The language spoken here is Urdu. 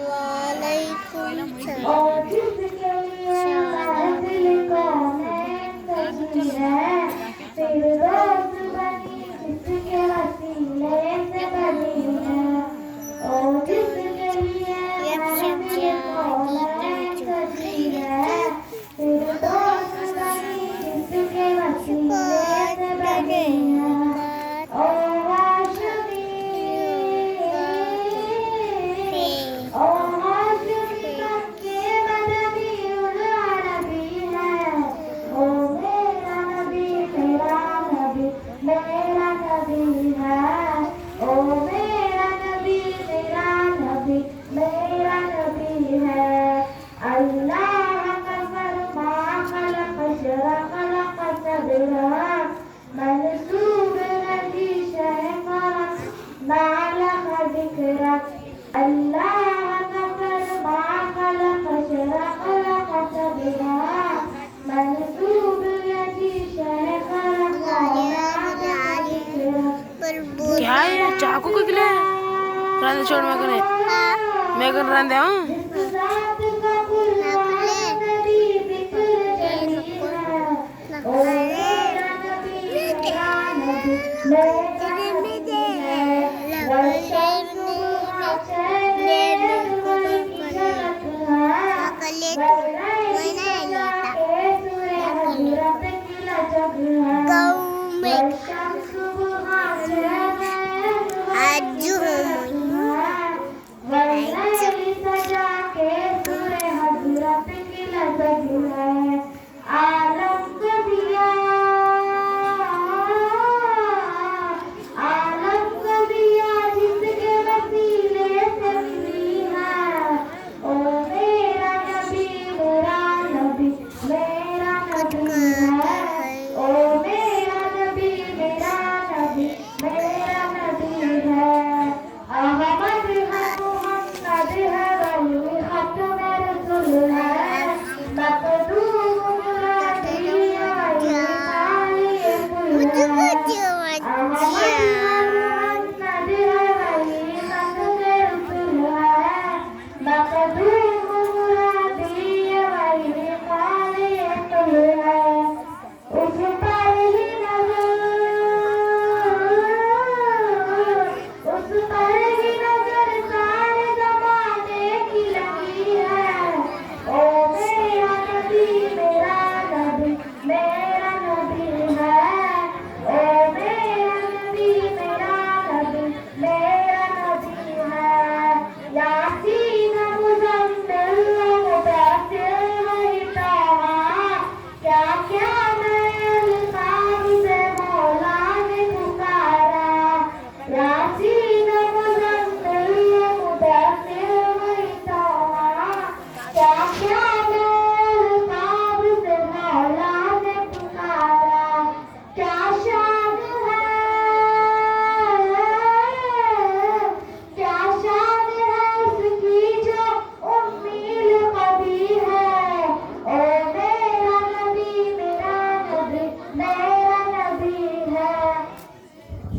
وعلیکم اور السلام. جس کے لیے منزل کونین سجی ہے، فردوس بنی جس کے وسیلے سے بنی ہے. اور جس کے لیے منزل کونین سجی ہے، فردوس بنی جس کے وسیلے سے بنی ہے. اور ہاشمی مکے مدنی العربی ہے. او میرا نبی تیرا نبی میرا نبی ہے. او میرا نبی تیرا نبی میرا نبی ہے. اللہ کا فرمان خلق شرق خلق صدرہ، منصوب ندی شہر نالہ ذکرہ. اللہ کا فرمان خلق شرق خلق صدرہ، منصوب ندی شہر نالہ ذکرہ. کیا ہے چاقو کو کلے رندے چھوڑ میں کن رندے ہوں. جس ذات کا قربان نبی بکر جلی ہے. او میرا نبی تیرا نبی میرا نبی ہے. والشمس ضحیٰ چہرے انور کی جھلک ہے. واللیل سجا کے سورہ حجرت کی لچک ہے. والشمس ضحیٰ چہرے انور کی جھلک ہے.